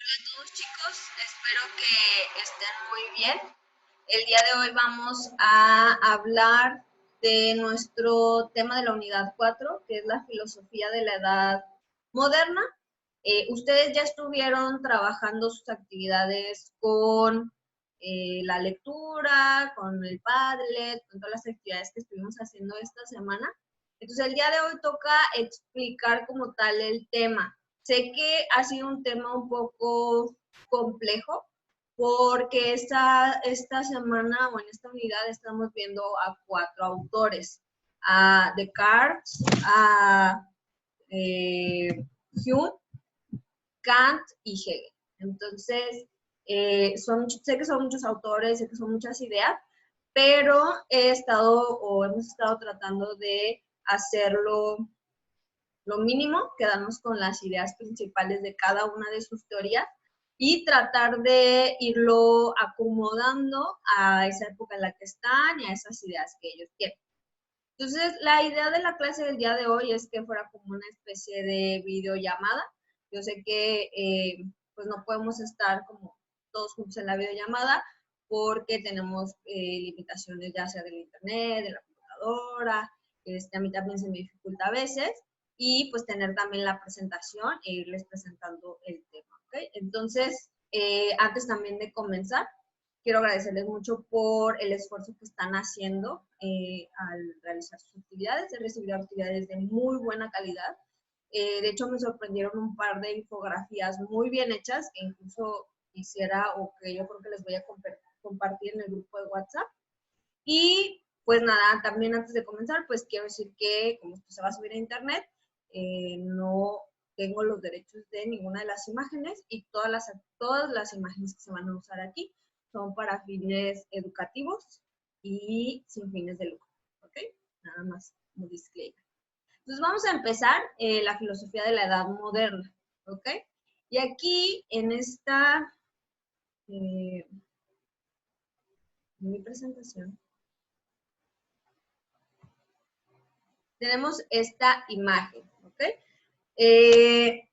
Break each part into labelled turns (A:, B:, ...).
A: Todos chicos, espero que estén muy bien. El día de hoy vamos a hablar de nuestro tema de la unidad 4, que es la filosofía de la edad moderna. Ustedes ya estuvieron trabajando sus actividades con la lectura, con el Padlet, con todas las actividades que estuvimos haciendo esta semana. Entonces, el día de hoy toca explicar como tal el tema. Sé que ha sido un tema un poco complejo porque esta semana o en esta unidad estamos viendo a 4 autores, a Descartes, a Hume, Kant y Hegel. Entonces, sé que son muchos autores, sé que son muchas ideas, pero hemos estado tratando de hacerlo lo mínimo, quedarnos con las ideas principales de cada una de sus teorías y tratar de irlo acomodando a esa época en la que están y a esas ideas que ellos tienen. Entonces, la idea de la clase del día de hoy es que fuera como una especie de videollamada. Yo sé que pues no podemos estar como todos juntos en la videollamada porque tenemos limitaciones ya sea del internet, de la computadora, a mí también se me dificulta a veces, y pues tener también la presentación e irles presentando el tema, ¿ok? Entonces, antes también de comenzar, quiero agradecerles mucho por el esfuerzo que están haciendo al realizar sus actividades. He recibido actividades de muy buena calidad. De hecho, me sorprendieron un par de infografías muy bien hechas que incluso quisiera o que yo creo que les voy a compartir en el grupo de WhatsApp. Y pues nada, también antes de comenzar, pues quiero decir que como esto se va a subir a internet, no tengo los derechos de ninguna de las imágenes y todas las imágenes que se van a usar aquí son para fines educativos y sin fines de lucro, ¿ok? Nada más como disclaimer. Entonces vamos a empezar la filosofía de la edad moderna, ¿ok? Y aquí en en mi presentación, tenemos esta imagen, ¿ok? Eh,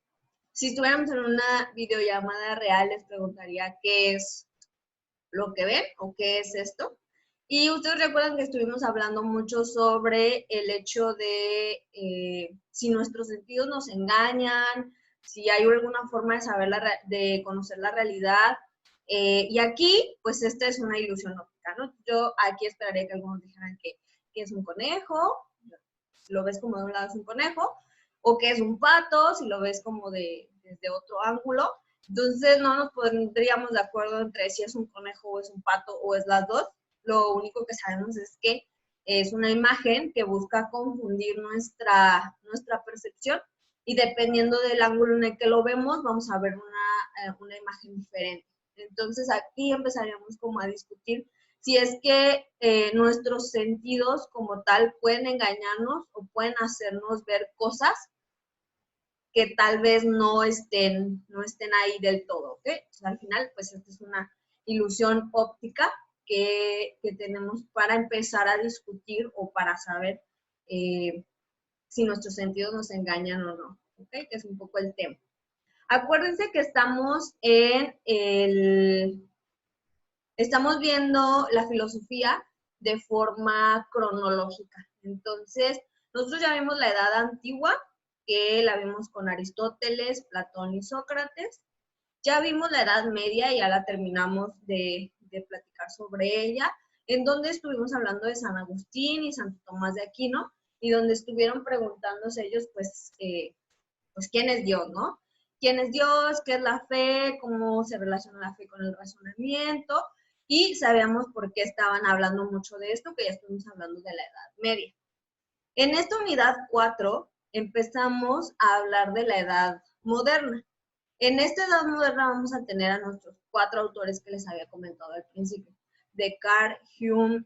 A: si estuviéramos en una videollamada real, les preguntaría qué es lo que ven o qué es esto. Y ustedes recuerdan que estuvimos hablando mucho sobre el hecho de si nuestros sentidos nos engañan, si hay alguna forma de saber, de conocer la realidad. Y aquí, pues esta es una ilusión óptica, ¿no? Yo aquí esperaría que algunos dijeran que es un conejo, si lo ves como de un lado es un conejo, o que es un pato, si lo ves como desde otro ángulo. Entonces no nos pondríamos de acuerdo entre si es un conejo o es un pato o es las dos. Lo único que sabemos es que es una imagen que busca confundir nuestra percepción y dependiendo del ángulo en el que lo vemos, vamos a ver una imagen diferente. Entonces aquí empezaríamos como a discutir si es que nuestros sentidos como tal pueden engañarnos o pueden hacernos ver cosas que tal vez no estén ahí del todo, ¿ok? O sea, al final, pues esta es una ilusión óptica que tenemos para empezar a discutir o para saber si nuestros sentidos nos engañan o no, ¿ok? Que es un poco el tema. Acuérdense que estamos viendo la filosofía de forma cronológica. Entonces, nosotros ya vimos la edad antigua, que la vimos con Aristóteles, Platón y Sócrates. Ya vimos la edad media y ya la terminamos de platicar sobre ella, en donde estuvimos hablando de San Agustín y Santo Tomás de Aquino, y donde estuvieron preguntándose ellos, pues ¿quién es Dios, no? ¿Quién es Dios? ¿Qué es la fe? ¿Cómo se relaciona la fe con el razonamiento? Y sabíamos por qué estaban hablando mucho de esto, que ya estuvimos hablando de la Edad Media. En esta unidad 4 empezamos a hablar de la Edad Moderna. En esta Edad Moderna vamos a tener a nuestros 4 autores que les había comentado al principio. Descartes, Hume,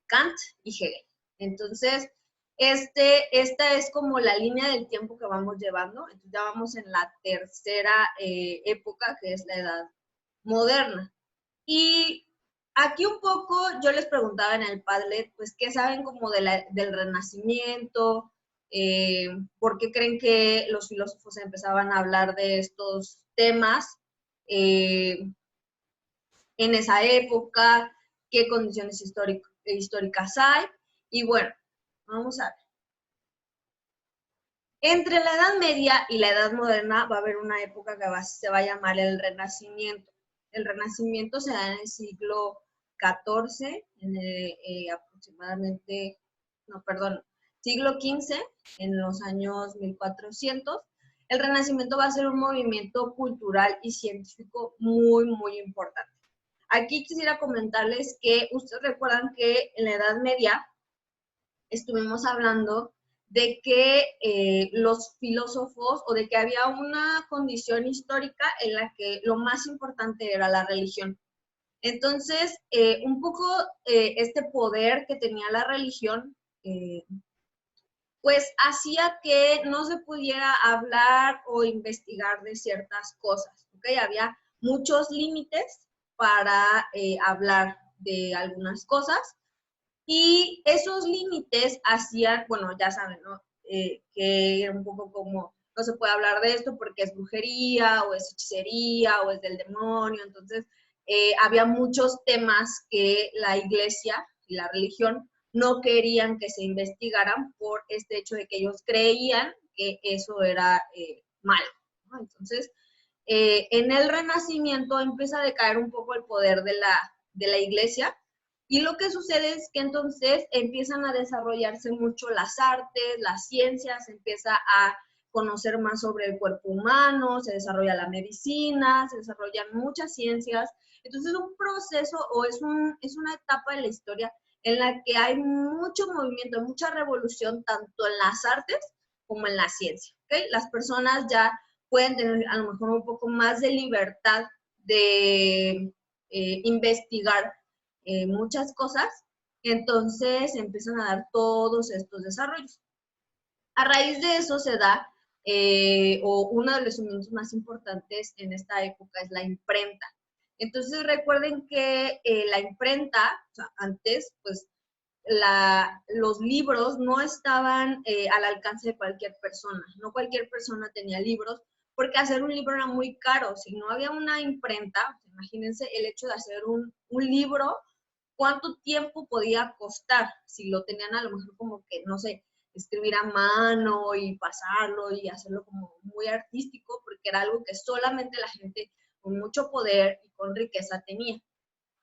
A: Kant y Hegel. Entonces, esta es como la línea del tiempo que vamos llevando. Entonces, ya vamos en la tercera época, que es la edad moderna. Y aquí un poco yo les preguntaba en el Padlet, pues, ¿qué saben como del Renacimiento? ¿Por qué creen que los filósofos empezaban a hablar de estos temas en esa época? ¿Qué condiciones históricas hay? Y bueno, vamos a ver. Entre la Edad Media y la Edad Moderna va a haber una época que se va a llamar el Renacimiento. El Renacimiento se da en el siglo XIV, aproximadamente, no, perdón, siglo XV, en los años 1400. El Renacimiento va a ser un movimiento cultural y científico muy, muy importante. Aquí quisiera comentarles que ustedes recuerdan que en la Edad Media estuvimos hablando de que los filósofos, o de que había una condición histórica en la que lo más importante era la religión. Entonces, un poco este poder que tenía la religión, pues hacía que no se pudiera hablar o investigar de ciertas cosas, ¿ok? Había muchos límites para hablar de algunas cosas, y esos límites hacían, bueno, ya saben, ¿no? Que era un poco como, no se puede hablar de esto porque es brujería, o es hechicería, o es del demonio. Entonces, había muchos temas que la iglesia y la religión no querían que se investigaran por este hecho de que ellos creían que eso era malo, ¿no? Entonces, en el Renacimiento empieza a decaer un poco el poder de la iglesia, y lo que sucede es que entonces empiezan a desarrollarse mucho las artes, las ciencias, se empieza a conocer más sobre el cuerpo humano, se desarrolla la medicina, se desarrollan muchas ciencias. Entonces es un proceso, o es una etapa de la historia en la que hay mucho movimiento, mucha revolución, tanto en las artes como en la ciencia, ¿okay? Las personas ya pueden tener a lo mejor un poco más de libertad de investigar muchas cosas, entonces empiezan a dar todos estos desarrollos. A raíz de eso se da, o uno de los inventos más importantes en esta época es la imprenta. Entonces recuerden que la imprenta, o sea, antes, pues los libros no estaban al alcance de cualquier persona. No cualquier persona tenía libros, porque hacer un libro era muy caro. Si no había una imprenta, imagínense el hecho de hacer un libro, cuánto tiempo podía costar si lo tenían a lo mejor como que, no sé, escribir a mano y pasarlo y hacerlo como muy artístico, porque era algo que solamente la gente con mucho poder y con riqueza tenía.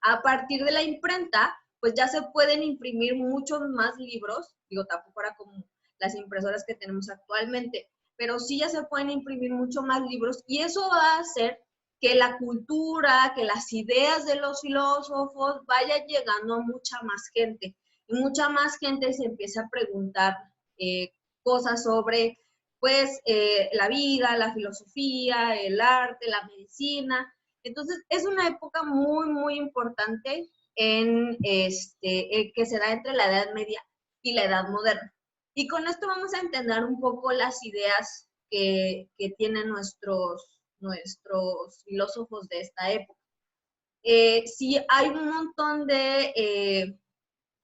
A: A partir de la imprenta, pues ya se pueden imprimir muchos más libros, digo, tampoco era como las impresoras que tenemos actualmente, pero sí ya se pueden imprimir mucho más libros, y eso va a hacer que la cultura, que las ideas de los filósofos vayan llegando a mucha más gente, y mucha más gente se empieza a preguntar cosas sobre, pues, la vida, la filosofía, el arte, la medicina. Entonces, es una época muy, muy importante que se da entre la Edad Media y la Edad Moderna. Y con esto vamos a entender un poco las ideas que tienen nuestros filósofos de esta época. Sí, hay un montón de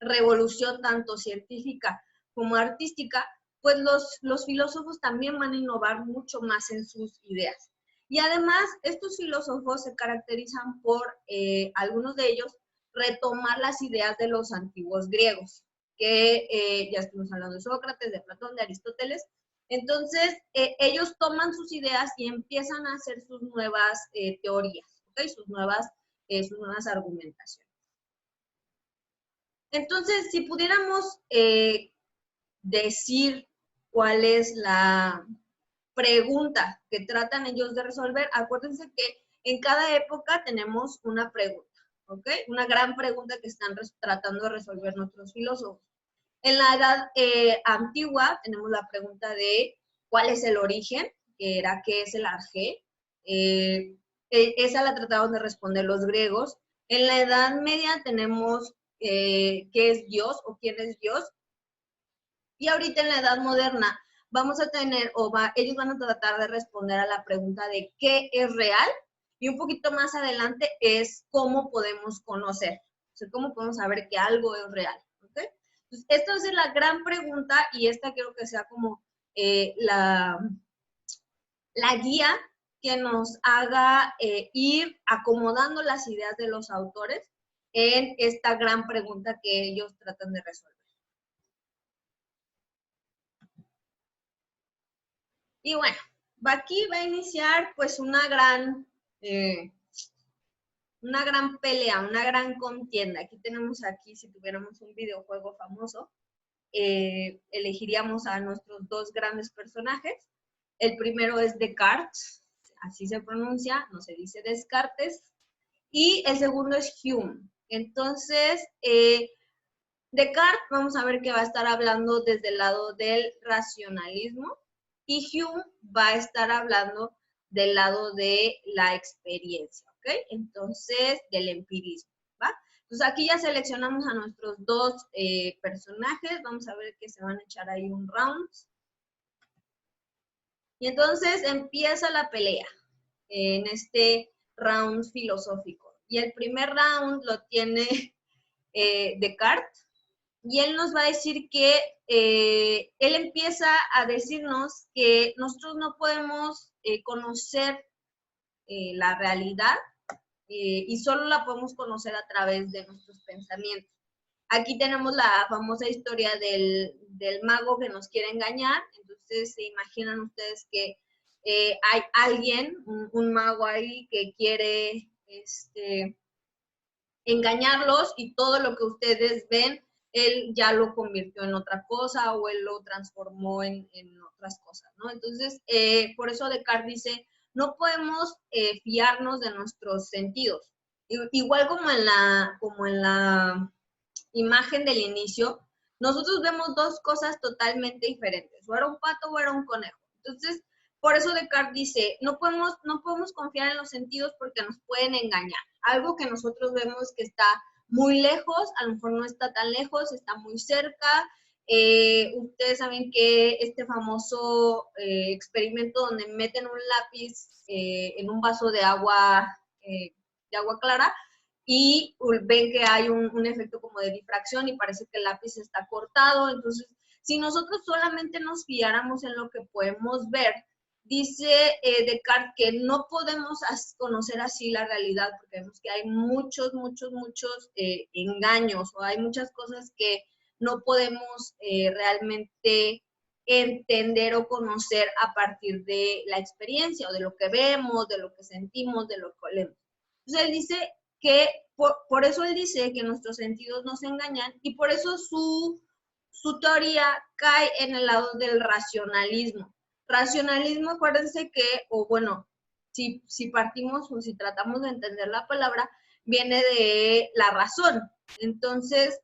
A: revolución, tanto científica como artística, pues los filósofos también van a innovar mucho más en sus ideas. Y además, estos filósofos se caracterizan por, algunos de ellos, retomar las ideas de los antiguos griegos, que ya estuvimos hablando de Sócrates, de Platón, de Aristóteles. Entonces, ellos toman sus ideas y empiezan a hacer sus nuevas teorías, ¿okay? sus nuevas argumentaciones. Entonces, si pudiéramos decir cuál es la pregunta que tratan ellos de resolver, acuérdense que en cada época tenemos una pregunta, ¿ok? Una gran pregunta que están tratando de resolver nuestros filósofos. En la edad antigua tenemos la pregunta de cuál es el origen, que era qué es el arjé. Esa la trataron de responder los griegos. En la Edad Media tenemos qué es Dios o quién es Dios. Y ahorita en la Edad Moderna vamos a tener, ellos van a tratar de responder a la pregunta de qué es real, y un poquito más adelante es cómo podemos conocer, o sea, cómo podemos saber que algo es real, ¿ok? Entonces, esta es la gran pregunta y esta quiero que sea como la guía que nos haga ir acomodando las ideas de los autores en esta gran pregunta que ellos tratan de resolver. Y bueno, aquí va a iniciar pues una gran pelea, una gran contienda. Aquí tenemos si tuviéramos un videojuego famoso, elegiríamos a nuestros dos grandes personajes. El primero es Descartes, así se pronuncia, no se dice Descartes, y el segundo es Hume. Entonces, Descartes, vamos a ver que va a estar hablando desde el lado del racionalismo y Hume va a estar hablando del lado de la experiencia, ¿ok? Entonces, del empirismo, ¿va? Entonces, aquí ya seleccionamos a nuestros dos personajes. Vamos a ver que se van a echar ahí un round. Y entonces empieza la pelea en este round filosófico. Y el primer round lo tiene Descartes. Y él nos va a decir que él empieza a decirnos que nosotros no podemos conocer la realidad y solo la podemos conocer a través de nuestros pensamientos. Aquí tenemos la famosa historia del mago que nos quiere engañar. Entonces, se imaginan ustedes que hay alguien, un mago ahí que quiere engañarlos y todo lo que ustedes ven, él ya lo convirtió en otra cosa o él lo transformó en otras cosas, ¿no? Entonces, por eso Descartes dice, no podemos fiarnos de nuestros sentidos. Igual como en la imagen del inicio, nosotros vemos dos cosas totalmente diferentes, o era un pato o era un conejo. Entonces, por eso Descartes dice, no podemos confiar en los sentidos porque nos pueden engañar. Algo que nosotros vemos que está muy lejos, a lo mejor no está tan lejos, está muy cerca. Ustedes saben que este famoso experimento donde meten un lápiz en un vaso de agua clara, y ven que hay un efecto como de difracción y parece que el lápiz está cortado. Entonces, si nosotros solamente nos fiáramos en lo que podemos ver, dice Descartes que no podemos conocer así la realidad, porque vemos que hay muchos engaños, o hay muchas cosas que no podemos realmente entender o conocer a partir de la experiencia, o de lo que vemos, de lo que sentimos, de lo que leemos. Entonces, él dice que por eso él dice que nuestros sentidos nos engañan, y por eso su teoría cae en el lado del racionalismo. Racionalismo, acuérdense que, o bueno, si partimos o si tratamos de entender la palabra, viene de la razón. Entonces,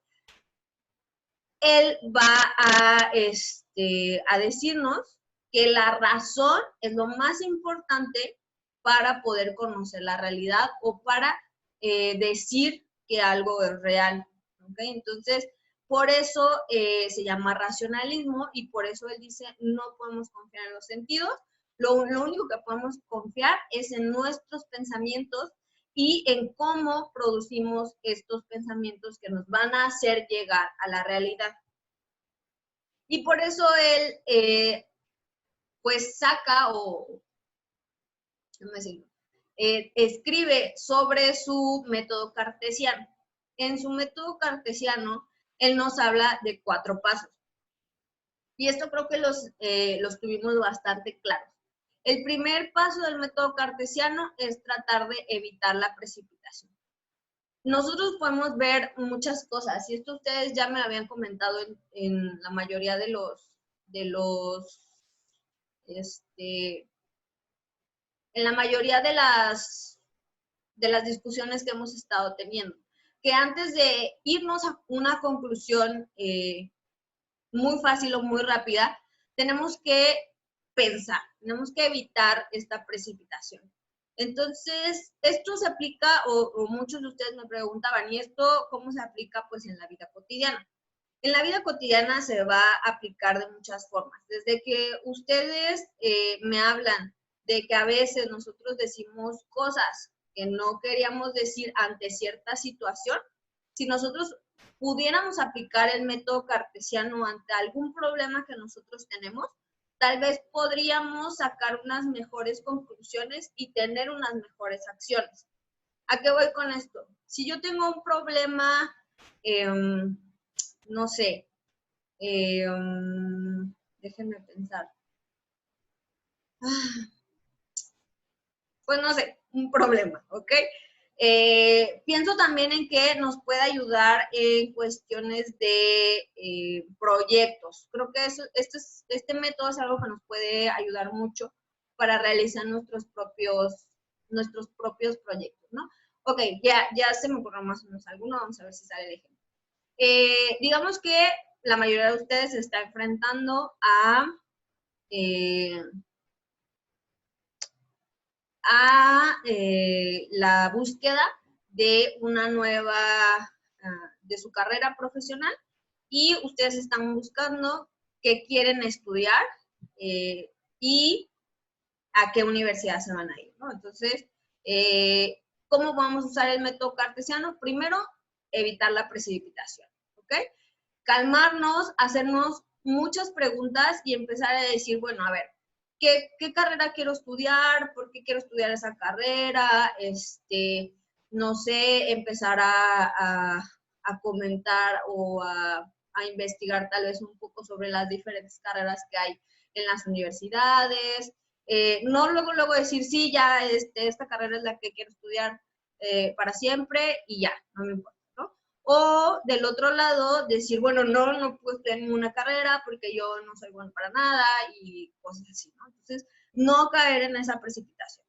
A: él va a decirnos que la razón es lo más importante para poder conocer la realidad o para decir que algo es real. ¿Okay? Entonces, por eso se llama racionalismo, y por eso él dice no podemos confiar en los sentidos. Lo único que podemos confiar es en nuestros pensamientos y en cómo producimos estos pensamientos que nos van a hacer llegar a la realidad. Y por eso él, pues saca escribe sobre su método cartesiano. En su método cartesiano, él nos habla de 4 pasos. Y esto creo que los tuvimos bastante claros. El primer paso del método cartesiano es tratar de evitar la precipitación. Nosotros podemos ver muchas cosas, y esto ustedes ya me lo habían comentado en la mayoría de en la mayoría de las discusiones que hemos estado teniendo, que antes de irnos a una conclusión muy fácil o muy rápida, tenemos que pensar, tenemos que evitar esta precipitación. Entonces, esto se aplica, o muchos de ustedes me preguntaban, ¿y esto cómo se aplica? Pues en la vida cotidiana. En la vida cotidiana se va a aplicar de muchas formas. Desde que ustedes me hablan de que a veces nosotros decimos cosas que no queríamos decir ante cierta situación, si nosotros pudiéramos aplicar el método cartesiano ante algún problema que nosotros tenemos, tal vez podríamos sacar unas mejores conclusiones y tener unas mejores acciones. ¿A qué voy con esto? Si yo tengo un problema, no sé, déjenme pensar. Pues no sé, un problema, ¿ok? Pienso también en que nos puede ayudar en cuestiones de proyectos. Creo que este método es algo que nos puede ayudar mucho para realizar nuestros propios proyectos, ¿no? Ok, ya se me ocurrió más o menos alguno, vamos a ver si sale el ejemplo. Digamos que la mayoría de ustedes se está enfrentando a la búsqueda de una nueva, de su carrera profesional, y ustedes están buscando qué quieren estudiar y a qué universidad se van a ir, ¿no? Entonces, ¿cómo vamos a usar el método cartesiano? Primero, evitar la precipitación, ¿ok? Calmarnos, hacernos muchas preguntas y empezar a decir, bueno, a ver, ¿qué carrera quiero estudiar? ¿Por qué quiero estudiar esa carrera? No sé, empezar a comentar o a investigar tal vez un poco sobre las diferentes carreras que hay en las universidades. No luego decir, sí, ya esta carrera es la que quiero estudiar para siempre y ya, no me importa. O del otro lado, decir, bueno, no puedo estudiar ninguna carrera porque yo no soy bueno para nada y cosas así, ¿no? Entonces, no caer en esa precipitación.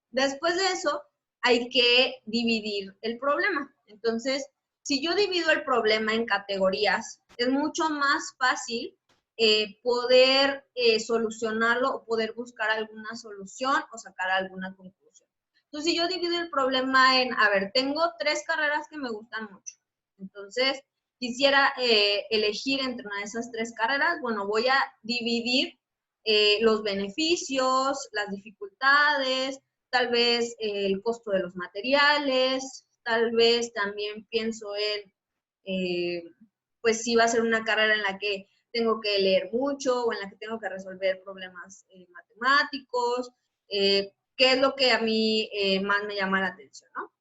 A: Después de eso, hay que dividir el problema. Entonces, si yo divido el problema en categorías, es mucho más fácil poder solucionarlo o poder buscar alguna solución o sacar alguna conclusión. Entonces, si yo divido el problema en, a ver, tengo 3 carreras que me gustan mucho. Entonces, quisiera elegir entre una de esas 3 carreras. Bueno, voy a dividir los beneficios, las dificultades, tal vez el costo de los materiales, tal vez también pienso en, pues si va a ser una carrera en la que tengo que leer mucho o en la que tengo que resolver problemas matemáticos, qué es lo que a mí más me llama la atención, ¿no?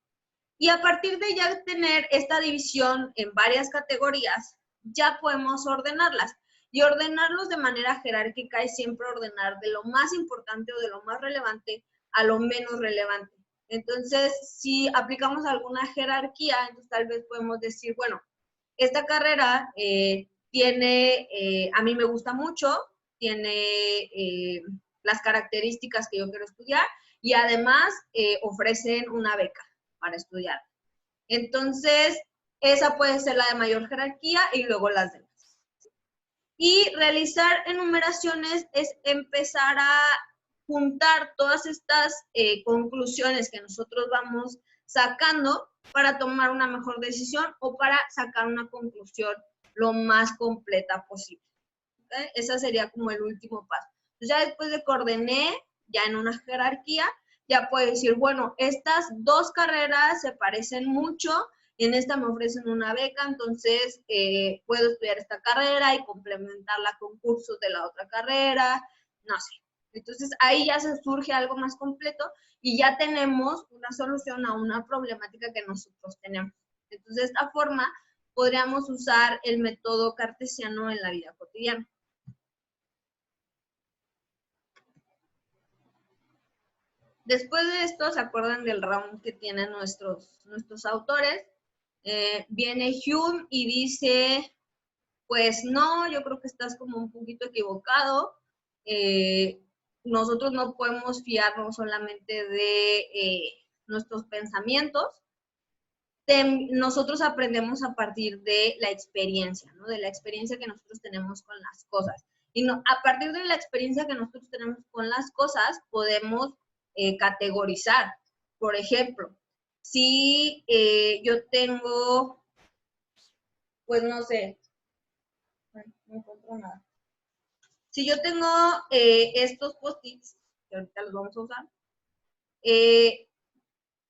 A: Y a partir de ya tener esta división en varias categorías, ya podemos ordenarlas. Y ordenarlos de manera jerárquica es siempre ordenar de lo más importante o de lo más relevante a lo menos relevante. Entonces, si aplicamos alguna jerarquía, entonces tal vez podemos decir, bueno, esta carrera a mí me gusta mucho, tiene las características que yo quiero estudiar y además ofrecen una beca para estudiar. Entonces, esa puede ser la de mayor jerarquía y luego las demás. Y realizar enumeraciones es empezar a juntar todas estas conclusiones que nosotros vamos sacando para tomar una mejor decisión o para sacar una conclusión lo más completa posible. ¿Okay? Ese sería como el último paso. Entonces, ya después de que ordené, ya en una jerarquía, ya puedo decir, bueno, estas 2 carreras se parecen mucho, en esta me ofrecen una beca, entonces puedo estudiar esta carrera y complementarla con cursos de la otra carrera, no sé. Entonces ahí ya se surge algo más completo y ya tenemos una solución a una problemática que nosotros tenemos. Entonces de esta forma podríamos usar el método cartesiano en la vida cotidiana. Después de esto, ¿se acuerdan del round que tienen nuestros autores? Viene Hume y dice, pues no, yo creo que estás como un poquito equivocado. Nosotros no podemos fiarnos solamente de nuestros pensamientos. Nosotros aprendemos a partir de la experiencia, ¿no? De la experiencia que nosotros tenemos con las cosas. Y no, a partir de la experiencia que nosotros tenemos con las cosas, podemos categorizar. Por ejemplo, si yo tengo, pues no sé, no encuentro nada. Si yo tengo estos post-its, que ahorita los vamos a usar,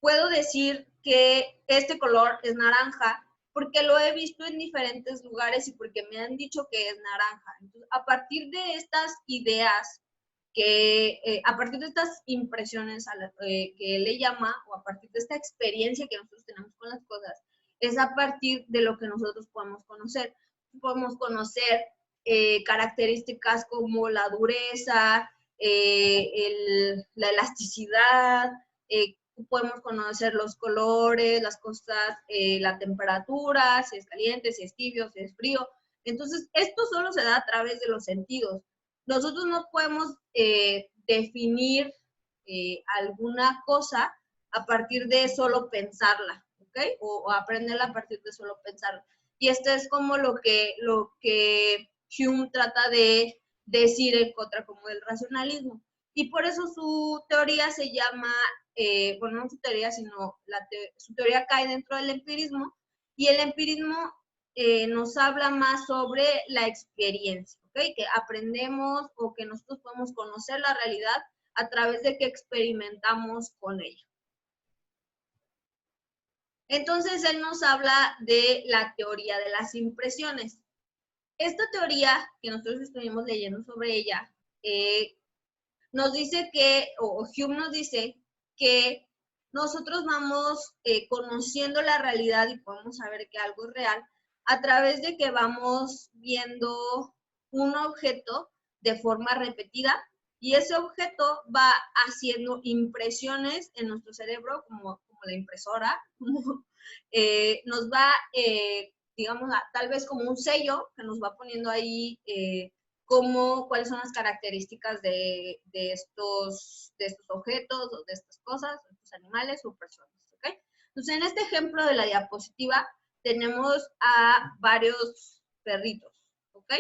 A: puedo decir que este color es naranja porque lo he visto en diferentes lugares y porque me han dicho que es naranja. Entonces, a partir de estas ideas, a partir de estas impresiones que él le llama, o a partir de esta experiencia que nosotros tenemos con las cosas, es a partir de lo que nosotros podemos conocer. Podemos conocer características como la dureza, la elasticidad, podemos conocer los colores, las cosas, la temperatura, si es caliente, si es tibio, si es frío. Entonces, esto solo se da a través de los sentidos. Nosotros no podemos definir alguna cosa a partir de solo pensarla, ¿ok? O aprenderla a partir de solo pensarla. Y esto es como lo que Hume trata de decir en contra como del racionalismo. Y por eso su teoría se llama, bueno, no su teoría, sino su teoría cae dentro del empirismo, y el empirismo nos habla más sobre la experiencia, ¿ok? Que aprendemos o que nosotros podemos conocer la realidad a través de que experimentamos con ella. Entonces, él nos habla de la teoría de las impresiones. Esta teoría que nosotros estuvimos leyendo sobre ella, nos dice que, o Hume nos dice que nosotros vamos conociendo la realidad y podemos saber que algo es real a través de que vamos viendo un objeto de forma repetida, y ese objeto va haciendo impresiones en nuestro cerebro, como la impresora, nos va, digamos, tal vez como un sello que nos va poniendo ahí cuáles son las características de estos objetos, o de estas cosas, de estos animales o personas, ¿ok? Entonces, en este ejemplo de la diapositiva tenemos a varios perritos, ¿ok?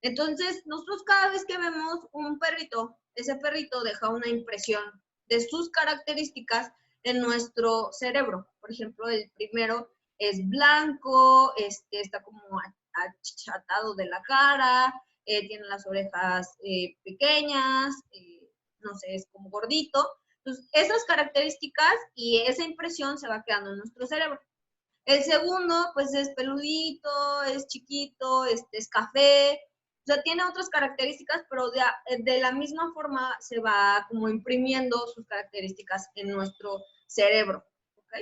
A: Entonces, nosotros cada vez que vemos un perrito, ese perrito deja una impresión de sus características en nuestro cerebro. Por ejemplo, el primero es blanco, está como achatado de la cara, tiene las orejas pequeñas, no sé, es como gordito. Entonces, esas características y esa impresión se va quedando en nuestro cerebro. El segundo, pues es peludito, es chiquito, es café, o sea, tiene otras características, pero de la misma forma se va como imprimiendo sus características en nuestro cerebro, ¿ok?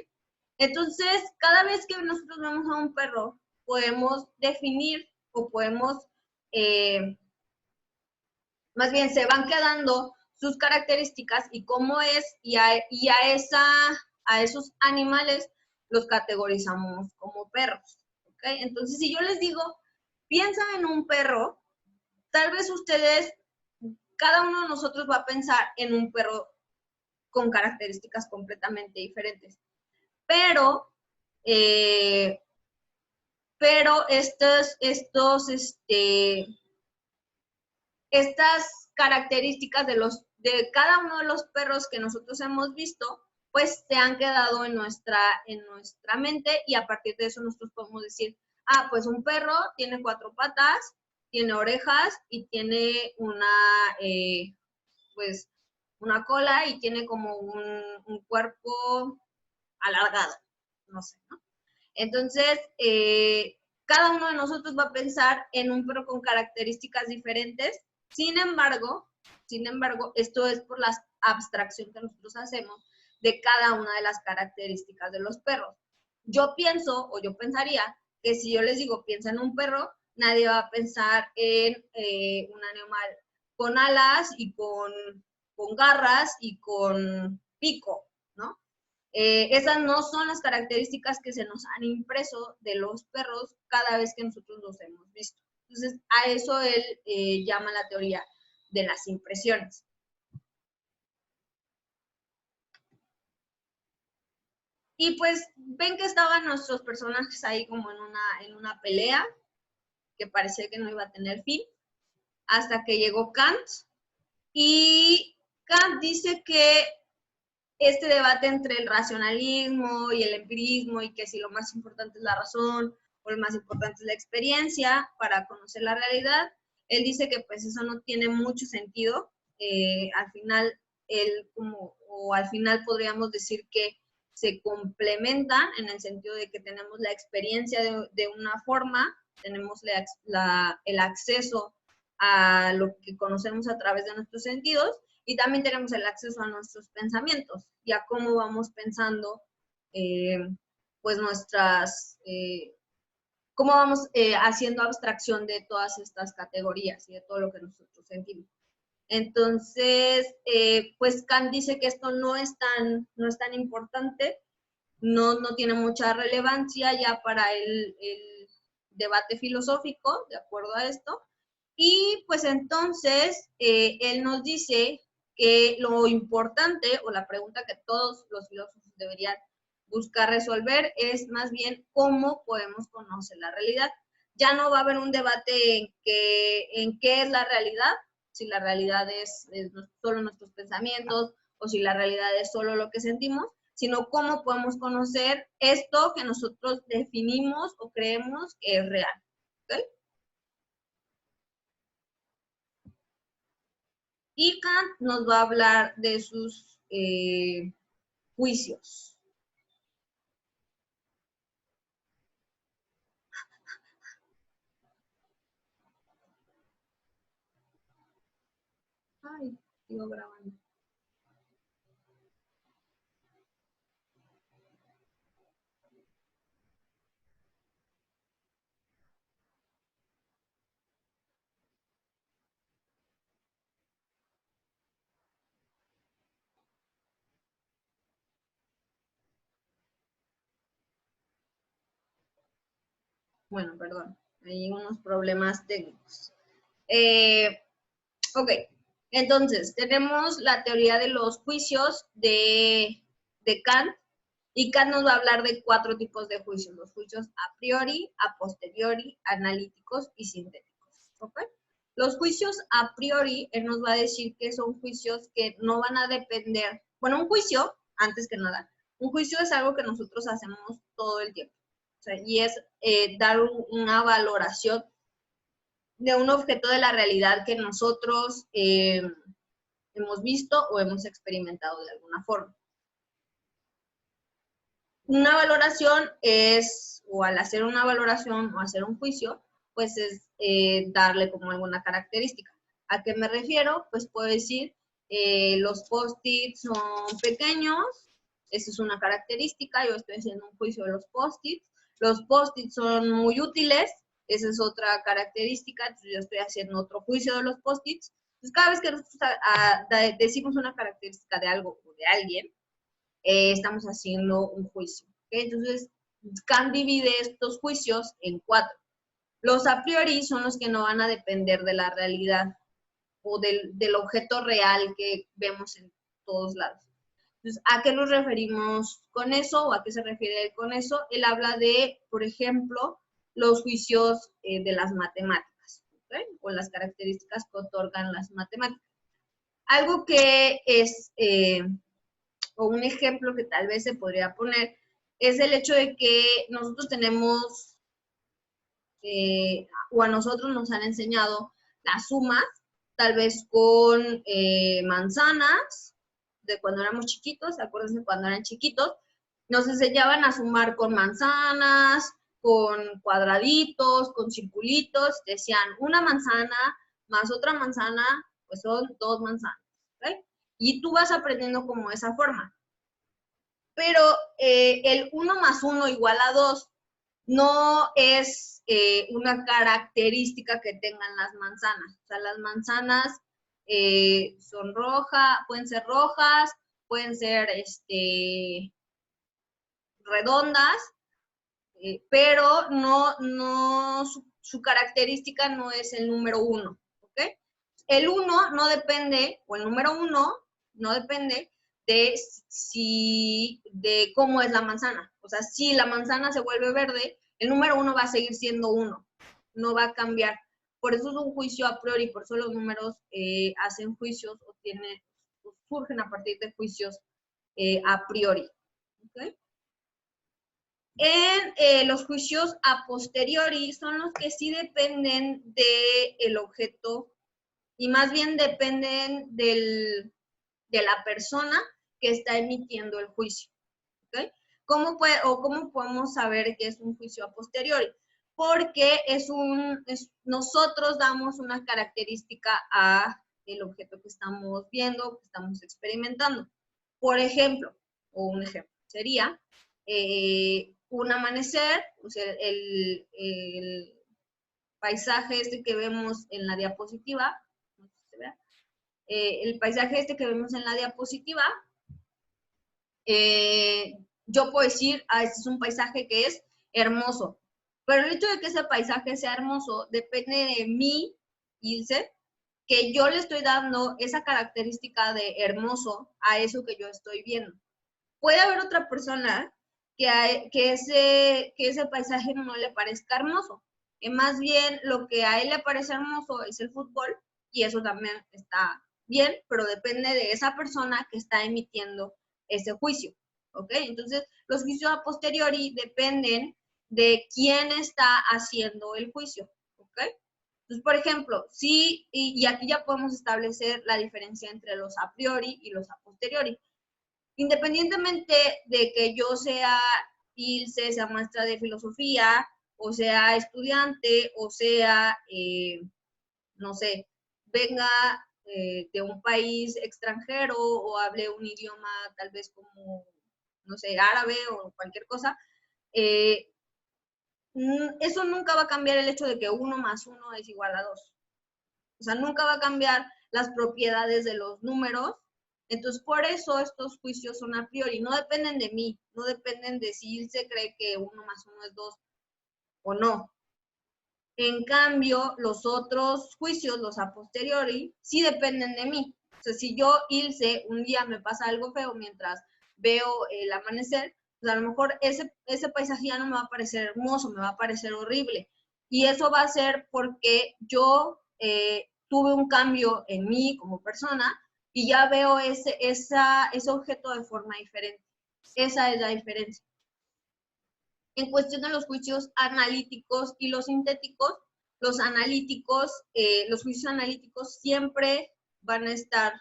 A: Entonces, cada vez que nosotros vemos a un perro, podemos definir o podemos, más bien se van quedando sus características y cómo es, y a esos animales los categorizamos como perros, ¿ok? Entonces, si yo les digo, piensa en un perro, tal vez ustedes, cada uno de nosotros va a pensar en un perro con características completamente diferentes. Pero estas características de cada uno de los perros que nosotros hemos visto, pues se han quedado en nuestra mente, y a partir de eso nosotros podemos decir, pues un perro tiene 4 patas, tiene orejas y tiene pues una cola y tiene como un cuerpo alargado, no sé, ¿no? Entonces, cada uno de nosotros va a pensar en un perro con características diferentes. Sin embargo, esto es por la abstracción que nosotros hacemos de cada una de las características de los perros. Yo pienso, o yo pensaría, que si yo les digo, piensa en un perro, nadie va a pensar en un animal con alas y con garras y con pico, ¿no? Esas no son las características que se nos han impreso de los perros cada vez que nosotros los hemos visto. Entonces, a eso él llama la teoría de las impresiones. Y pues ven que estaban nuestros personajes ahí como en una pelea que parecía que no iba a tener fin, hasta que llegó Kant, y Kant dice que este debate entre el racionalismo y el empirismo, y que si lo más importante es la razón o lo más importante es la experiencia para conocer la realidad, él dice que pues eso no tiene mucho sentido. Al final, al final podríamos decir que se complementan en el sentido de que tenemos la experiencia de una forma, tenemos el acceso a lo que conocemos a través de nuestros sentidos y también tenemos el acceso a nuestros pensamientos y a cómo vamos pensando pues cómo vamos haciendo abstracción de todas estas categorías y de todo lo que nosotros sentimos. Entonces, pues Kant dice que esto no es tan importante, no tiene mucha relevancia ya para el debate filosófico, de acuerdo a esto. Y pues entonces, él nos dice que lo importante, o la pregunta que todos los filósofos deberían buscar resolver, es más bien cómo podemos conocer la realidad. Ya no va a haber un debate en qué es la realidad, si la realidad es solo nuestros pensamientos o si la realidad es solo lo que sentimos, sino cómo podemos conocer esto que nosotros definimos o creemos que es real. ¿Okay? Y Kant nos va a hablar de sus juicios. Ay, sigo grabando. Bueno, perdón, hay unos problemas técnicos. Ok, entonces tenemos la teoría de los juicios de Kant, y Kant nos va a hablar de 4 tipos de juicios: los juicios a priori, a posteriori, analíticos y sintéticos. ¿Okay? Los juicios a priori, él nos va a decir que son juicios que no van a depender. Bueno, un juicio, antes que nada, un juicio es algo que nosotros hacemos todo el tiempo. O sea, y es dar una valoración de un objeto de la realidad que nosotros hemos visto o hemos experimentado de alguna forma. Una valoración es, o al hacer una valoración o hacer un juicio, pues es darle como alguna característica. ¿A qué me refiero? Pues puedo decir, los post-its son pequeños, esa es una característica, yo estoy haciendo un juicio de los post-its. Los post-its son muy útiles, esa es otra característica, entonces yo estoy haciendo otro juicio de los post-its. Entonces cada vez que nosotros decimos una característica de algo o de alguien, estamos haciendo un juicio. ¿Okay? Entonces, Kant divide estos juicios en 4. Los a priori son los que no van a depender de la realidad o del objeto real que vemos en todos lados. Entonces, ¿a qué nos referimos con eso o a qué se refiere él con eso? Él habla de, por ejemplo, los juicios de las matemáticas, ¿okay? O las características que otorgan las matemáticas. Algo que es o un ejemplo que tal vez se podría poner, es el hecho de que nosotros tenemos, o a nosotros nos han enseñado las sumas, tal vez con manzanas, de cuando éramos chiquitos, acuérdense cuando eran chiquitos, nos enseñaban a sumar con manzanas, con cuadraditos, con circulitos, decían una manzana más otra manzana, pues son 2 manzanas, ¿okay? Y tú vas aprendiendo como esa forma. Pero el 1 más 1 igual a 2 no es una característica que tengan las manzanas. O sea, las manzanas son rojas, pueden ser rojas, pueden ser redondas, pero su característica no es el número 1. ¿Okay? El 1 no depende, o el número 1 no depende de cómo es la manzana. O sea, si la manzana se vuelve verde, el número 1 va a seguir siendo 1, no va a cambiar. Por eso es un juicio a priori, por eso los números hacen juicios o surgen a partir de juicios a priori. ¿Okay? Los juicios a posteriori son los que sí dependen del objeto y más bien dependen de la persona que está emitiendo el juicio. ¿ok? ¿Cómo podemos saber que es un juicio a posteriori? Porque nosotros damos una característica a el objeto que estamos viendo, que estamos experimentando. Por ejemplo, o un ejemplo sería un amanecer, o sea, el paisaje este que vemos en la diapositiva, no sé si se vea, el paisaje este que vemos en la diapositiva, yo puedo decir, este es un paisaje que es hermoso, pero el hecho de que ese paisaje sea hermoso depende de mí, Ilse, que yo le estoy dando esa característica de hermoso a eso que yo estoy viendo. Puede haber otra persona que ese paisaje no le parezca hermoso, que más bien lo que a él le parece hermoso es el fútbol, y eso también está bien, pero depende de esa persona que está emitiendo ese juicio, ¿ok? Entonces, los juicios a posteriori dependen de quién está haciendo el juicio, ¿ok? Entonces, por ejemplo, sí, y aquí ya podemos establecer la diferencia entre los a priori y los a posteriori. Independientemente de que yo sea Ilse, sea maestra de filosofía, o sea estudiante, o sea, no sé, venga de un país extranjero o hable un idioma tal vez como, no sé, árabe o cualquier cosa, eso nunca va a cambiar el hecho de que 1 más 1 es igual a 2. O sea, nunca va a cambiar las propiedades de los números. Entonces, por eso estos juicios son a priori, no dependen de mí, no dependen de si se cree que 1 más 1 es 2 o no. En cambio, los otros juicios, los a posteriori, sí dependen de mí. O sea, si yo, Ilse, un día me pasa algo feo mientras veo el amanecer, pues a lo mejor ese paisaje ya no me va a parecer hermoso, me va a parecer horrible. Y eso va a ser porque yo tuve un cambio en mí como persona y ya veo ese objeto de forma diferente. Esa es la diferencia. En cuestión de los juicios analíticos y los sintéticos, los juicios analíticos siempre van a estar,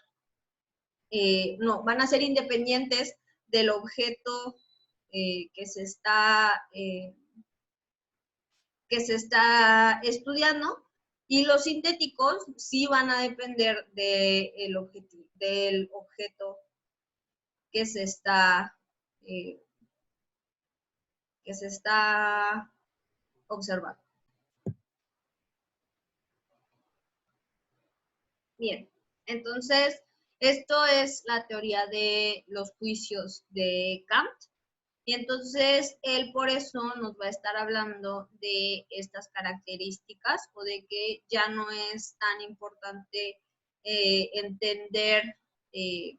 A: no, van a ser independientes del objeto que se está estudiando, y los sintéticos sí van a depender del objeto que se está observando. Bien, entonces, esto es la teoría de los juicios de Kant. Y entonces, él por eso nos va a estar hablando de estas características, o de que ya no es tan importante entender qué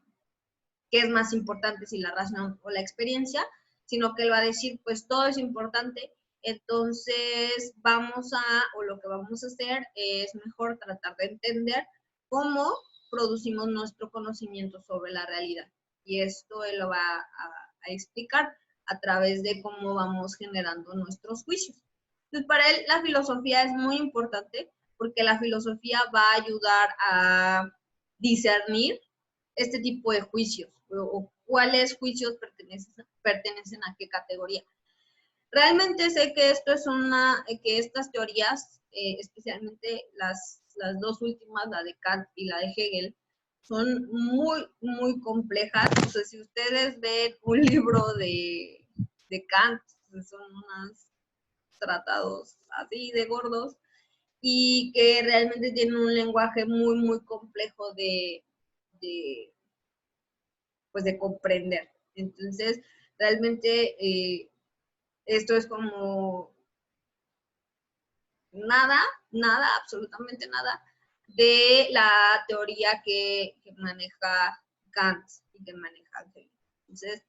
A: es más importante, si la razón o la experiencia, sino que él va a decir, pues todo es importante. Entonces, lo que vamos a hacer es mejor tratar de entender cómo producimos nuestro conocimiento sobre la realidad. Y esto él lo va a explicar a través de cómo vamos generando nuestros juicios. Entonces, para él la filosofía es muy importante, porque la filosofía va a ayudar a discernir este tipo de juicios, o cuáles juicios pertenecen a qué categoría. Realmente sé que estas teorías, especialmente las dos últimas, la de Kant y la de Hegel, son muy, muy complejas. O sea, si ustedes ven un libro de Kant, son unos tratados así de gordos, y que realmente tienen un lenguaje muy, muy complejo pues de comprender. Entonces, realmente esto es como nada, absolutamente nada de la teoría que maneja Kant y que maneja Hegel. Entonces,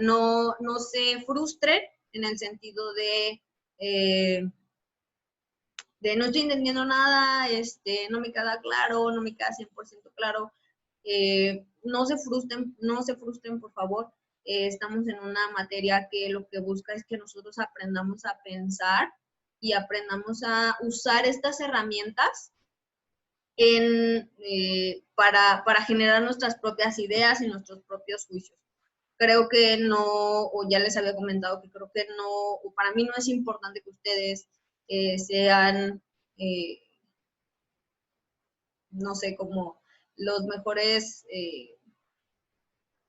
A: no se frustren en el sentido de no estoy entendiendo nada, no me queda claro, no me queda 100% claro. No se frustren, por favor. Estamos en una materia que lo que busca es que nosotros aprendamos a pensar y aprendamos a usar estas herramientas para generar nuestras propias ideas y nuestros propios juicios. creo que no, o ya les había comentado que creo que no, o para mí no es importante que ustedes sean, no sé, como los mejores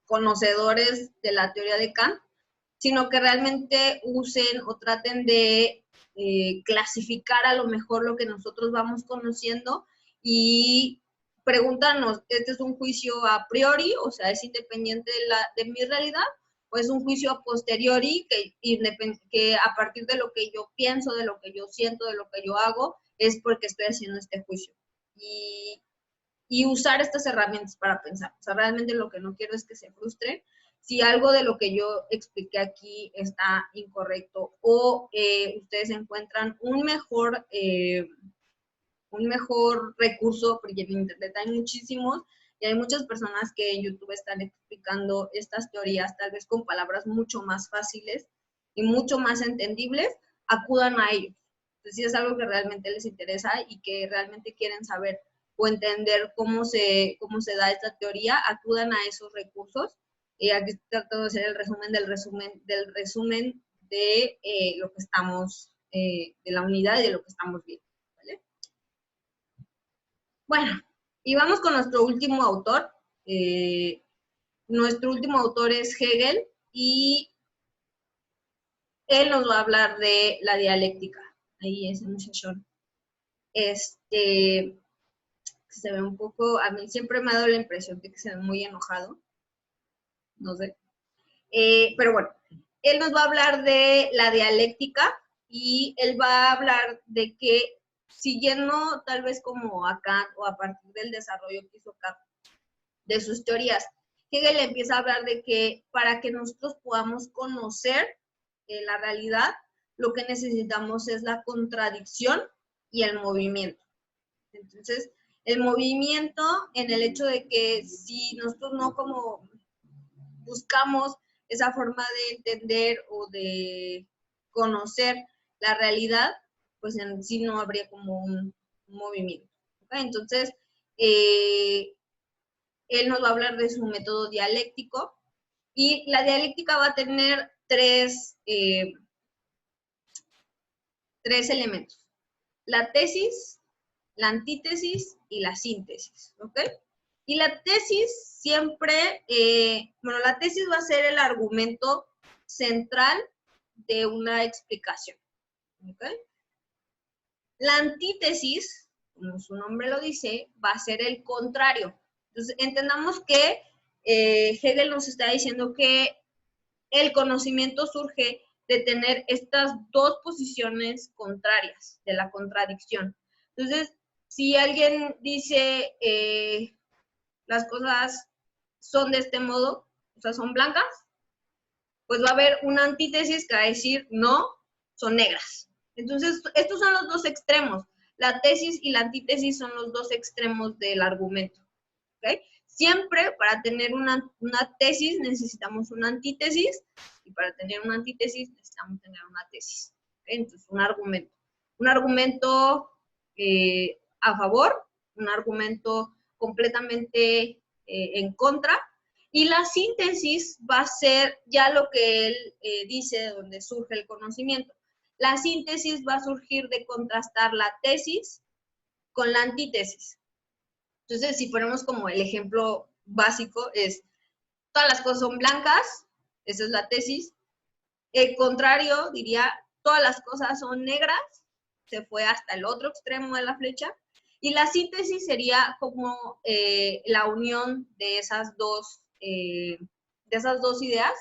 A: conocedores de la teoría de Kant, sino que realmente usen o traten de clasificar a lo mejor lo que nosotros vamos conociendo y preguntarnos, ¿este es un juicio a priori, o sea, es independiente de mi realidad, o es un juicio a posteriori que a partir de lo que yo pienso, de lo que yo siento, de lo que yo hago, es porque estoy haciendo este juicio? Y usar estas herramientas para pensar. O sea, realmente lo que no quiero es que se frustren. Si algo de lo que yo expliqué aquí está incorrecto o ustedes encuentran un mejor recurso, porque en Internet hay muchísimos y hay muchas personas que en YouTube están explicando estas teorías tal vez con palabras mucho más fáciles y mucho más entendibles, acudan a ellos. Entonces, si es algo que realmente les interesa y que realmente quieren saber o entender cómo se da esta teoría, acudan a esos recursos. Aquí trato de hacer el resumen de lo que estamos, de la unidad y de lo que estamos viendo. ¿Vale? Bueno, y vamos con nuestro último autor. Nuestro último autor es Hegel y él nos va a hablar de la dialéctica. Ahí ese muchachón. Se ve un poco, a mí siempre me ha dado la impresión de que se ve muy enojado. No sé. Pero bueno, él nos va a hablar de la dialéctica y él va a hablar de que, siguiendo tal vez como a Kant o a partir del desarrollo que hizo Kant de sus teorías, Hegel empieza a hablar de que para que nosotros podamos conocer la realidad, lo que necesitamos es la contradicción y el movimiento. Entonces, el movimiento en el hecho de que si nosotros no como buscamos esa forma de entender o de conocer la realidad, pues en sí no habría como un movimiento. ¿Okay? Entonces, él nos va a hablar de su método dialéctico y la dialéctica va a tener tres elementos: la tesis, la antítesis y la síntesis, ¿ok? Y la tesis siempre, la tesis va a ser el argumento central de una explicación, ¿ok? La antítesis, como su nombre lo dice, va a ser el contrario. Entonces, entendamos que Hegel nos está diciendo que el conocimiento surge de tener estas dos posiciones contrarias, de la contradicción. Entonces, si alguien dice las cosas son de este modo, o sea, son blancas, pues va a haber una antítesis que va a decir no, son negras. Entonces, estos son los dos extremos. La tesis y la antítesis son los dos extremos del argumento. ¿Okay? Siempre para tener una tesis necesitamos una antítesis y para tener una antítesis necesitamos tener una tesis. ¿Okay? Entonces, un argumento. Un argumento a favor, un argumento completamente en contra, y la síntesis va a ser ya lo que él dice de donde surge el conocimiento. La síntesis va a surgir de contrastar la tesis con la antítesis. Entonces, si ponemos como el ejemplo básico, es todas las cosas son blancas, esa es la tesis. El contrario diría, todas las cosas son negras, se fue hasta el otro extremo de la flecha. Y la síntesis sería como la unión de esas dos ideas.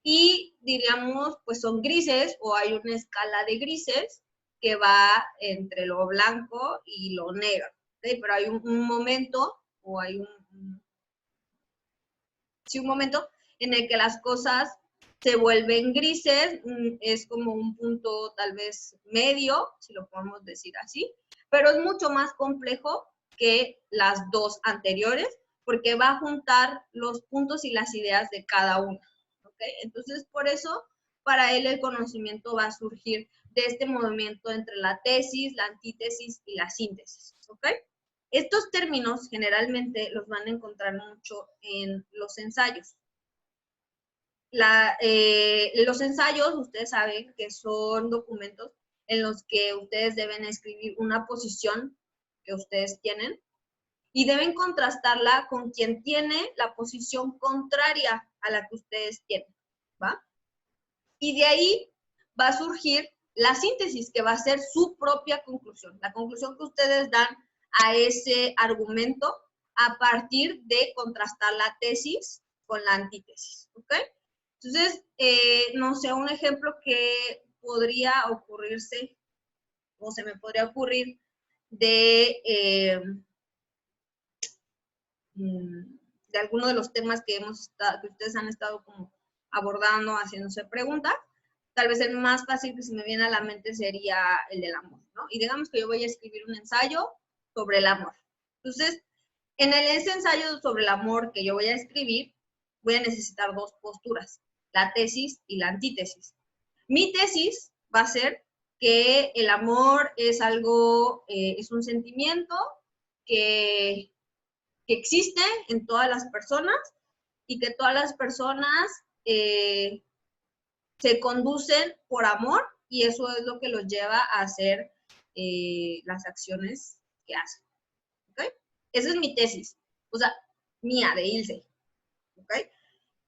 A: Y diríamos, pues son grises, o hay una escala de grises que va entre lo blanco y lo negro. ¿Sí? Pero hay un momento, o hay un momento en el que las cosas se vuelven grises, es como un punto tal vez medio, si lo podemos decir así, pero es mucho más complejo que las dos anteriores, porque va a juntar los puntos y las ideas de cada una. ¿Okay? Entonces, por eso, para él el conocimiento va a surgir de este movimiento entre la tesis, la antítesis y la síntesis. ¿Ok? Estos términos generalmente los van a encontrar mucho en los ensayos. los ensayos, ustedes saben que son documentos en los que ustedes deben escribir una posición que ustedes tienen y deben contrastarla con quien tiene la posición contraria a la que ustedes tienen, ¿va? Y de ahí va a surgir la síntesis, que va a ser su propia conclusión, la conclusión que ustedes dan a ese argumento a partir de contrastar la tesis con la antítesis, ¿ok? Entonces, no sé, un ejemplo que podría ocurrirse, o se me podría ocurrir, de alguno de los temas que ustedes han estado como abordando, haciéndose preguntas. Tal vez el más fácil que se me viene a la mente sería el del amor, ¿no? Y digamos que yo voy a escribir un ensayo sobre el amor. Entonces, en ese ensayo sobre el amor que yo voy a escribir, voy a necesitar dos posturas, la tesis y la antítesis. Mi tesis va a ser que el amor es algo, es un sentimiento que existe en todas las personas y que todas las personas se conducen por amor y eso es lo que los lleva a hacer las acciones que hacen. ¿Okay? Esa es mi tesis, o sea, mía, de Ilse. ¿Okay?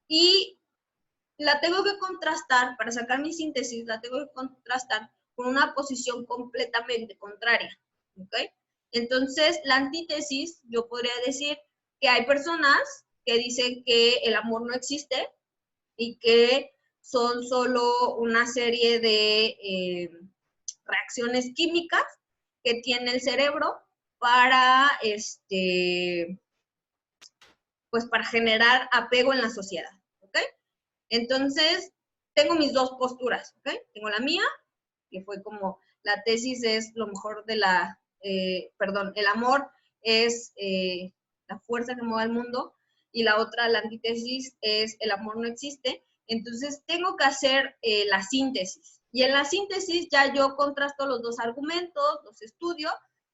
A: Y la tengo que contrastar, para sacar mi síntesis, la tengo que contrastar con una posición completamente contraria. ¿Okay? Entonces, la antítesis, yo podría decir que hay personas que dicen que el amor no existe y que son solo una serie de reacciones químicas que tiene el cerebro para, pues para generar apego en la sociedad, ¿ok? Entonces, tengo mis dos posturas, ¿ok? Tengo la mía, que fue como la tesis es lo mejor de la, el amor es la fuerza que mueve el mundo, y la otra, la antítesis, es el amor no existe. Entonces, tengo que hacer la síntesis. Y en la síntesis ya yo contrasto los dos argumentos, los estudio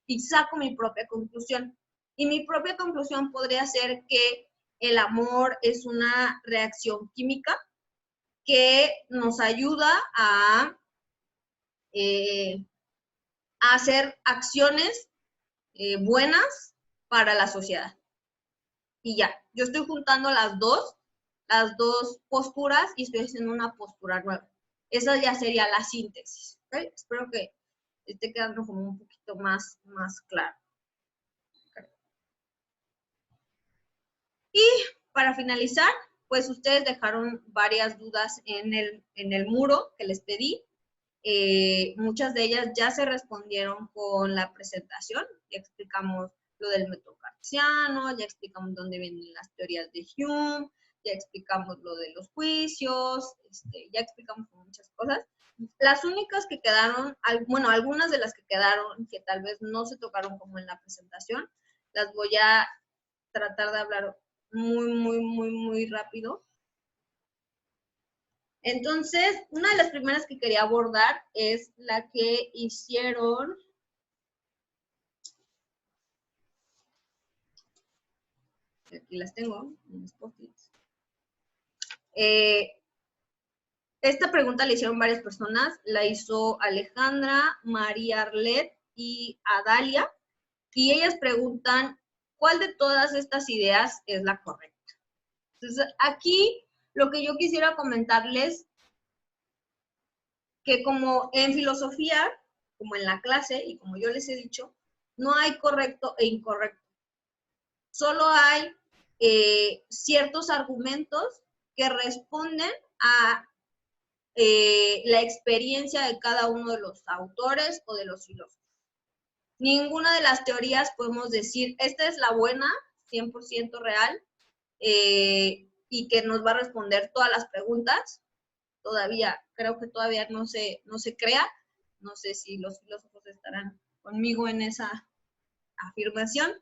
A: y saco mi propia conclusión. Y mi propia conclusión podría ser que el amor es una reacción química que nos ayuda a hacer acciones buenas para la sociedad. Y ya, yo estoy juntando las dos posturas y estoy haciendo una postura nueva. Esa ya sería la síntesis. ¿Okay? Espero que esté quedando como un poquito más claro. Okay. Y para finalizar, pues ustedes dejaron varias dudas en el muro que les pedí. Muchas de ellas ya se respondieron con la presentación, ya explicamos lo del método cartesiano, ya explicamos dónde vienen las teorías de Hume, ya explicamos lo de los juicios, ya explicamos muchas cosas. Las únicas que quedaron, bueno, algunas de las que quedaron que tal vez no se tocaron como en la presentación, las voy a tratar de hablar muy rápido. Entonces, una de las primeras que quería abordar es la que hicieron aquí las tengo, en los post-its. Esta pregunta la hicieron varias personas, la hizo Alejandra, María Arlet y Adalia, y ellas preguntan, ¿cuál de todas estas ideas es la correcta? Entonces, aquí lo que yo quisiera comentarles, que como en filosofía, como en la clase, y como yo les he dicho, no hay correcto e incorrecto. Solo hay ciertos argumentos que responden a la experiencia de cada uno de los autores o de los filósofos. Ninguna de las teorías podemos decir, esta es la buena, 100% real, y que nos va a responder todas las preguntas. Todavía, creo que todavía no se crea. No sé si los filósofos estarán conmigo en esa afirmación.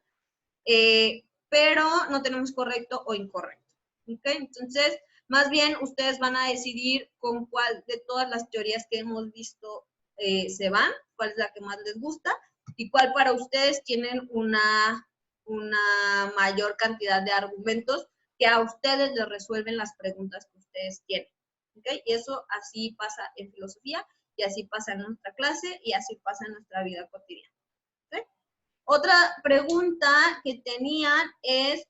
A: Pero no tenemos correcto o incorrecto. ¿Okay? Entonces, más bien ustedes van a decidir con cuál de todas las teorías que hemos visto se van, cuál es la que más les gusta y cuál para ustedes tienen una mayor cantidad de argumentos que a ustedes les resuelven las preguntas que ustedes tienen. ¿Okay? Y eso así pasa en filosofía, y así pasa en nuestra clase, y así pasa en nuestra vida cotidiana. ¿Okay? Otra pregunta que tenían es,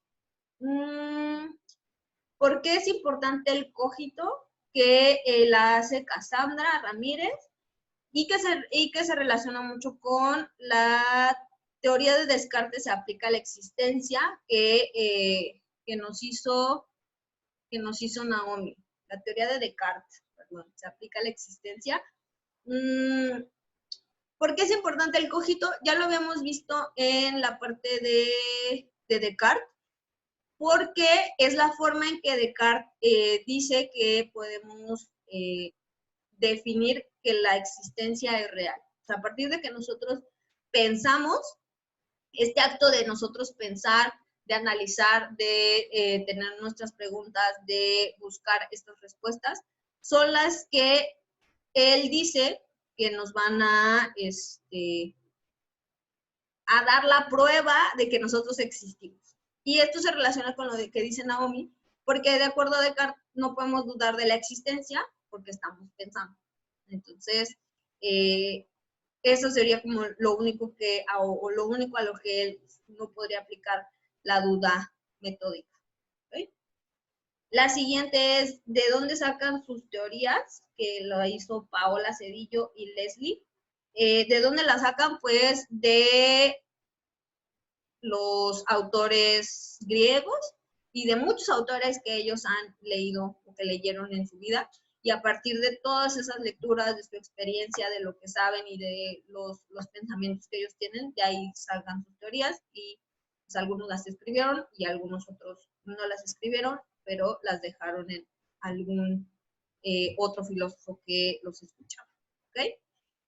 A: ¿por qué es importante el cogito que la hace Cassandra Ramírez y que se relaciona mucho con la teoría de Descartes se aplica a la existencia que nos hizo Naomi? La teoría de Descartes, perdón, se aplica a la existencia. ¿Por qué es importante el cogito? Ya lo habíamos visto en la parte de Descartes, porque es la forma en que Descartes dice que podemos definir que la existencia es real. O sea, a partir de que nosotros pensamos, este acto de nosotros pensar, de analizar, de tener nuestras preguntas, de buscar estas respuestas, son las que él dice que nos van a dar la prueba de que nosotros existimos. Y esto se relaciona con lo de que dice Naomi, porque de acuerdo a Descartes no podemos dudar de la existencia porque estamos pensando. Entonces, eso sería como lo único o lo único a lo que él no podría aplicar la duda metódica. ¿Okay? La siguiente es, ¿de dónde sacan sus teorías? Que lo hizo Paola Cedillo y Leslie. ¿De dónde la sacan? Pues de los autores griegos y de muchos autores que ellos han leído o que leyeron en su vida, y a partir de todas esas lecturas, de su experiencia, de lo que saben y de los pensamientos que ellos tienen, de ahí salgan sus teorías, y pues algunos las escribieron y algunos otros no las escribieron, pero las dejaron en algún otro filósofo que los escuchaba. ¿Okay?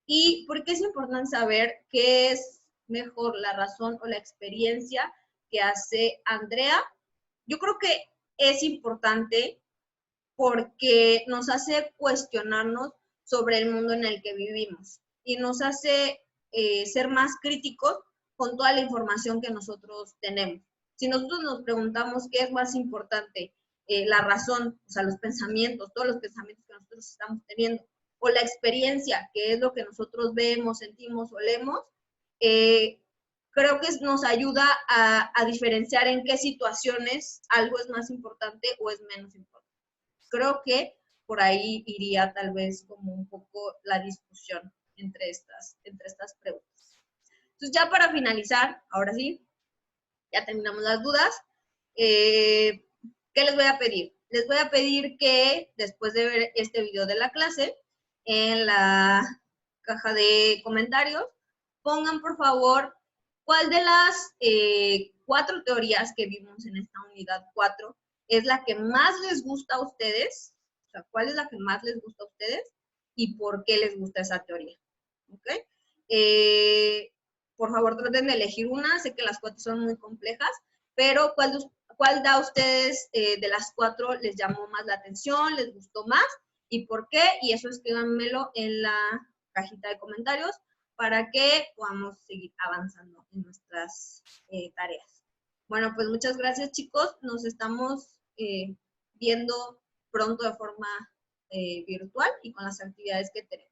A: ¿Y por qué es importante saber qué es mejor, la razón o la experiencia que hace Andrea? Yo creo que es importante porque nos hace cuestionarnos sobre el mundo en el que vivimos y nos hace ser más críticos con toda la información que nosotros tenemos. Si nosotros nos preguntamos qué es más importante, la razón, o sea, los pensamientos, todos los pensamientos que nosotros estamos teniendo, o la experiencia, que es lo que nosotros vemos, sentimos, olemos, creo que nos ayuda a diferenciar en qué situaciones algo es más importante o es menos importante. Creo que por ahí iría tal vez como un poco la discusión entre estas preguntas. Entonces, ya para finalizar, ahora sí, ya terminamos las dudas. ¿Qué les voy a pedir? Les voy a pedir que después de ver este video de la clase, en la caja de comentarios, pongan por favor cuál de las 4 teorías que vimos en esta unidad 4 es la que más les gusta a ustedes, o sea, cuál es la que más les gusta a ustedes y por qué les gusta esa teoría. ¿Ok? Por favor, traten de elegir una. Sé que las 4 son muy complejas, pero ¿cuál da a ustedes de las 4 les llamó más la atención, les gustó más y por qué? Y eso escríbanmelo en la cajita de comentarios para que podamos seguir avanzando en nuestras tareas. Bueno, pues muchas gracias, chicos. Nos estamos viendo pronto de forma virtual y con las actividades que tenemos.